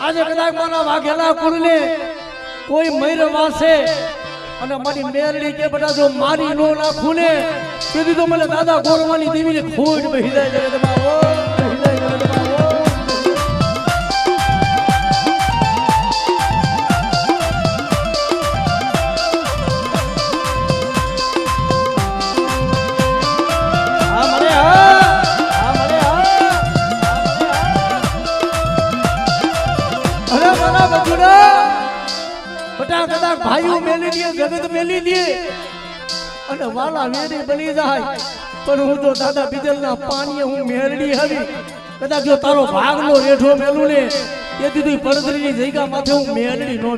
આજે કદાચ મારા વાઘેલા કુળને કોઈ મૈર વાસે અને મારી મેરડી કે બધા જો મારી નો નાખું ને તેથી તો મને દાદા ગોરવાની દેવીને ખોટ બેહી જાય જગતમાં ઓ બેહી જાય જગતમાં ઓ ભાઈઓ મેલી દે જગત મેલી દે અને વાલા વેરી બની જાય પણ હું તો દાદા બીજલના પાણીએ હું મેરડી આવી કદાચ જો તારો ભાગનો રેઠો મેલું ને તેથી તું પડદરીની જગ્યા માથે હું મેરડી નો